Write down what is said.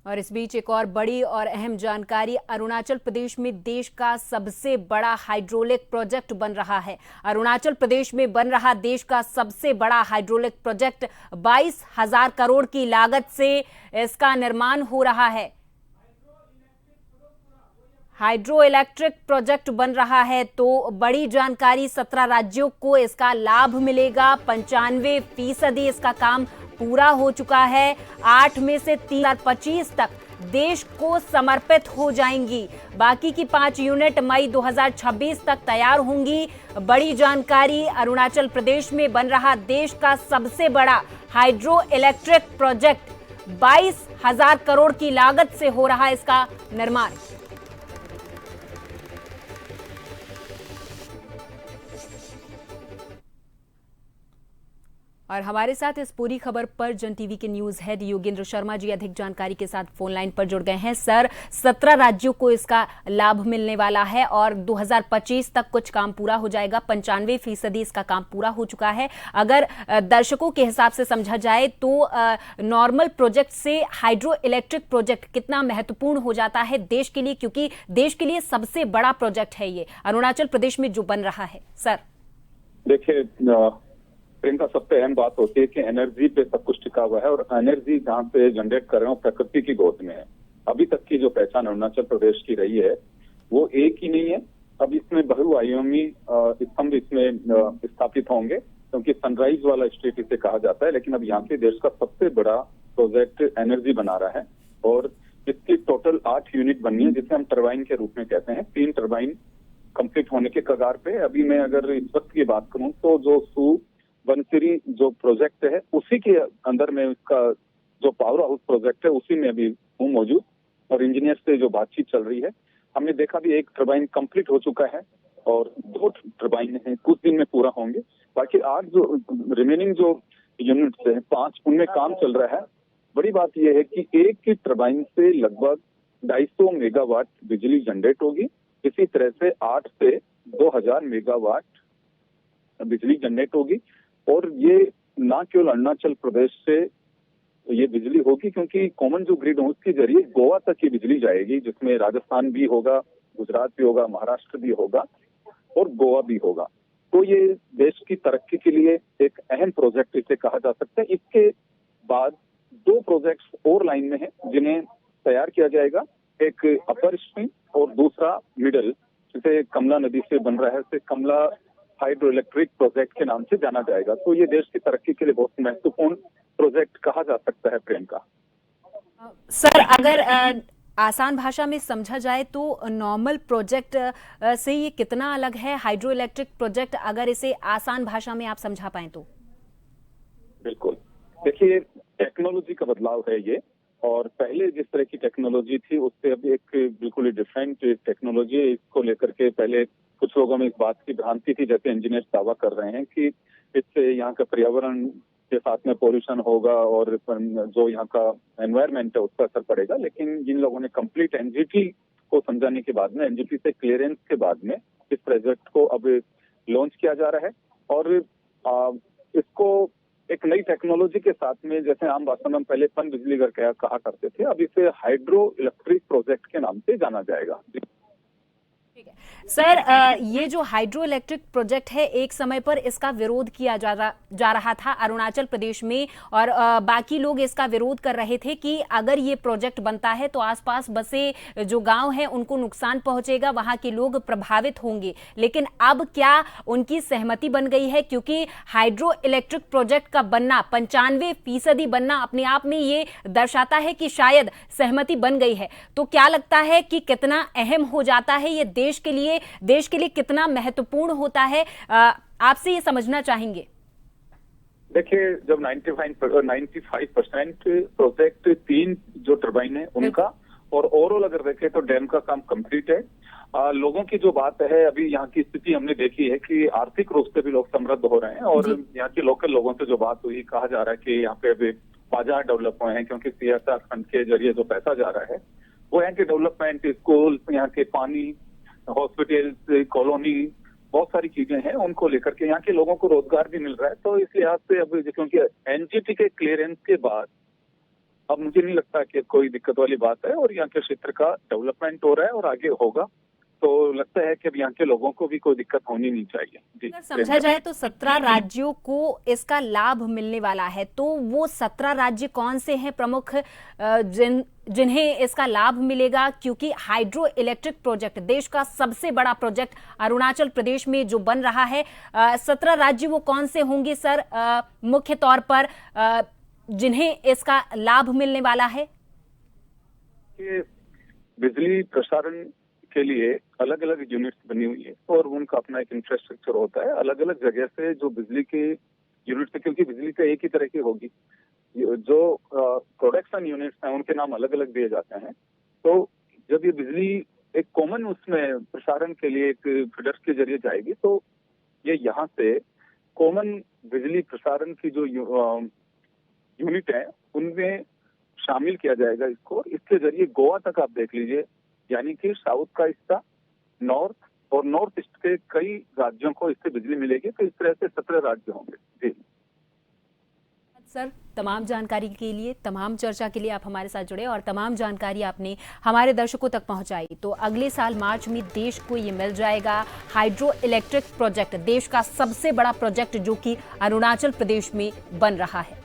और इस बीच एक और बड़ी और अहम जानकारी, अरुणाचल प्रदेश में देश का सबसे बड़ा हाइड्रोलिक प्रोजेक्ट बन रहा है। अरुणाचल प्रदेश में बन रहा देश का सबसे बड़ा हाइड्रोलिक प्रोजेक्ट 22,000 करोड़ की लागत से इसका निर्माण हो रहा है। हाइड्रो इलेक्ट्रिक प्रोजेक्ट बन रहा है, तो बड़ी जानकारी, 17 राज्यों को इसका लाभ मिलेगा। 95% इसका काम पूरा हो चुका है। 8 में से 2025 तक देश को समर्पित हो जाएंगी। बाकी की 5 यूनिट मई 2026 तक तैयार होंगी। बड़ी जानकारी, अरुणाचल प्रदेश में बन रहा देश का सबसे बड़ा हाइड्रो इलेक्ट्रिक प्रोजेक्ट, 22,000 करोड़ की लागत से हो रहा इसका निर्माण। और हमारे साथ इस पूरी खबर पर जन टीवी के न्यूज हेड योगेंद्र शर्मा जी अधिक जानकारी के साथ फोन लाइन पर जुड़ गए हैं। सर, 17 राज्यों को इसका लाभ मिलने वाला है और 2025 तक कुछ काम पूरा हो जाएगा। 95% इसका काम पूरा हो चुका है। अगर दर्शकों के हिसाब से समझा जाए तो नॉर्मल प्रोजेक्ट से हाइड्रो इलेक्ट्रिक प्रोजेक्ट कितना महत्वपूर्ण हो जाता है देश के लिए, क्योंकि देश के लिए सबसे बड़ा प्रोजेक्ट है ये अरुणाचल प्रदेश में जो बन रहा है। सर देखिए, प्रियंका, सबसे अहम बात होती है कि एनर्जी पे सब कुछ टिका हुआ है और एनर्जी जहाँ पे जनरेट कर रहे हो प्रकृति की गोद में है। अभी तक की जो पहचान अरुणाचल प्रदेश की रही है वो एक ही नहीं है। अब इसमें बहुआयामी स्तंभ इसमें स्थापित होंगे, क्योंकि सनराइज वाला स्टेट इसे कहा जाता है। लेकिन अब यहाँ पे देश का सबसे बड़ा प्रोजेक्ट एनर्जी बना रहा है और इसकी टोटल 8 यूनिट बननी है, जिसे हम टरबाइन के रूप में कहते हैं। 3 टरबाइन कंप्लीट होने के कगार पे। अभी मैं अगर इस वक्त की बात करूं तो जो बनसिरी जो प्रोजेक्ट है उसी के अंदर में इसका जो पावर हाउस प्रोजेक्ट है उसी में अभी हूँ मौजूद और इंजीनियर से जो बातचीत चल रही है। हमने देखा भी 1 टरबाइन कंप्लीट हो चुका है और 2 टरबाइन हैं, कुछ दिन में पूरा होंगे। बाकी 8 जो रिमेनिंग जो यूनिट्स है 5, उनमें काम चल रहा है। बड़ी बात यह है कि एक की टरबाइन से लगभग 250 मेगावाट बिजली जनरेट होगी। इसी तरह से 8 से 2000 मेगावाट बिजली जनरेट होगी। और ये ना केवल अरुणाचल प्रदेश से ये बिजली होगी, क्योंकि कॉमन जो ग्रिड है उसके जरिए गोवा तक की बिजली जाएगी, जिसमें राजस्थान भी होगा, गुजरात भी होगा, महाराष्ट्र भी होगा और गोवा भी होगा। तो ये देश की तरक्की के लिए एक अहम प्रोजेक्ट इसे कहा जा सकता है। इसके बाद 2 प्रोजेक्ट्स और लाइन में हैं जिन्हें तैयार किया जाएगा। एक अपर स्ट्रीम और दूसरा मिडल, जिसे कमला नदी से बन रहा है, इसे कमला हाइड्रो इलेक्ट्रिक प्रोजेक्ट के नाम से जाना जाएगा। तो ये देश की तरक्की के लिए बहुत महत्वपूर्ण प्रोजेक्ट कहा जा सकता है। प्रियंका सर, अगर आसान भाषा में समझा जाए तो नॉर्मल प्रोजेक्ट से ये कितना अलग है हाइड्रो इलेक्ट्रिक प्रोजेक्ट, अगर इसे आसान भाषा में आप समझा पाए तो? बिल्कुल, देखिए, टेक्नोलॉजी का बदलाव है ये। और पहले जिस तरह की टेक्नोलॉजी थी उससे अब एक बिल्कुल ही डिफरेंट टेक्नोलॉजी है। इसको लेकर के पहले कुछ लोगों में इस बात की भ्रांति थी, जैसे इंजीनियर दावा कर रहे हैं कि इससे यहाँ का पर्यावरण के साथ में पोल्यूशन होगा और जो यहाँ का एनवायरनमेंट है उसका असर पड़ेगा। लेकिन जिन लोगों ने कंप्लीट एनजीटी को समझाने के बाद में, एनजीटी से क्लियरेंस के बाद में इस प्रोजेक्ट को अब लॉन्च किया जा रहा है और इसको एक नई टेक्नोलॉजी के साथ में, जैसे आम भाषा में पहले पन बिजली घर कहा करते थे, अब इसे हाइड्रो इलेक्ट्रिक प्रोजेक्ट के नाम से जाना जाएगा। ठीक है सर, ये जो हाइड्रो इलेक्ट्रिक प्रोजेक्ट है, एक समय पर इसका विरोध किया जा रहा था अरुणाचल प्रदेश में और बाकी लोग इसका विरोध कर रहे थे कि अगर ये प्रोजेक्ट बनता है तो आसपास बसे जो गांव हैं उनको नुकसान पहुंचेगा, वहां के लोग प्रभावित होंगे। लेकिन अब क्या उनकी सहमति बन गई है? क्योंकि हाइड्रो इलेक्ट्रिक प्रोजेक्ट का बनना, 95% बनना अपने आप में ये दर्शाता है कि शायद सहमति बन गई है। तो क्या लगता है कि कितना अहम हो जाता है ये देश के लिए कितना महत्वपूर्ण होता है? आपसे ये समझना चाहेंगे। देखिए, जब 95% प्रोजेक्ट 3 जो टरबाइन है उनका और ओवरऑल अगर देखें तो डैम का काम कंप्लीट है। लोगों की जो बात है, अभी यहाँ की स्थिति हमने देखी है कि आर्थिक रूप से भी लोग समृद्ध हो रहे हैं और यहाँ के लोकल लोगों से जो बात हुई, कहा जा रहा है कि यहाँ पे अभी बाजार डेवलप हुए हैं, क्योंकि सीएसआर फंड के जरिए जो पैसा जा रहा है वो यहाँ के डेवलपमेंट, स्कूल, यहाँ के पानी, हॉस्पिटल, कॉलोनी, बहुत सारी चीजें हैं, उनको लेकर के यहाँ के लोगों को रोजगार भी मिल रहा है। तो इस लिहाज से अब क्योंकि एनजीटी के क्लियरेंस के बाद अब मुझे नहीं लगता कि कोई दिक्कत वाली बात है, और यहाँ के क्षेत्र का डेवलपमेंट हो रहा है और आगे होगा, तो लगता है कि अब यहाँ के लोगों को भी कोई दिक्कत होनी नहीं चाहिए। जी, अगर समझा जाए तो 17 राज्यों को इसका लाभ मिलने वाला है, तो वो 17 राज्य कौन से हैं प्रमुख जिन्हें इसका लाभ मिलेगा? क्योंकि हाइड्रो इलेक्ट्रिक प्रोजेक्ट देश का सबसे बड़ा प्रोजेक्ट अरुणाचल प्रदेश में जो बन रहा है, 17 राज्य वो कौन से होंगे सर मुख्य तौर पर जिन्हें इसका लाभ मिलने वाला है? कि बिजली प्रसारण के लिए अलग अलग यूनिट्स बनी हुई है और उनका अपना एक इंफ्रास्ट्रक्चर होता है। अलग अलग जगह से जो बिजली की यूनिट्स, क्योंकि बिजली का एक ही तरह की होगी, जो प्रोडक्शन यूनिट्स हैं उनके नाम अलग अलग दिए जाते हैं। तो जब ये बिजली एक कॉमन उसमें प्रसारण के लिए एक फीडर के जरिए जाएगी, तो ये यहाँ से कॉमन बिजली प्रसारण की जो यूनिट है उनमें शामिल किया जाएगा इसको। इसके जरिए गोवा तक आप देख लीजिए, यानी कि साउथ का हिस्सा, नॉर्थ और नॉर्थ ईस्ट के कई राज्यों को इससे बिजली मिलेगी। तो इस तरह से 17 राज्य होंगे। जी सर, तमाम जानकारी के लिए, तमाम चर्चा के लिए आप हमारे साथ जुड़े और तमाम जानकारी आपने हमारे दर्शकों तक पहुंचाई। तो अगले साल मार्च में देश को ये मिल जाएगा हाइड्रो इलेक्ट्रिक प्रोजेक्ट, देश का सबसे बड़ा प्रोजेक्ट जो कि अरुणाचल प्रदेश में बन रहा है।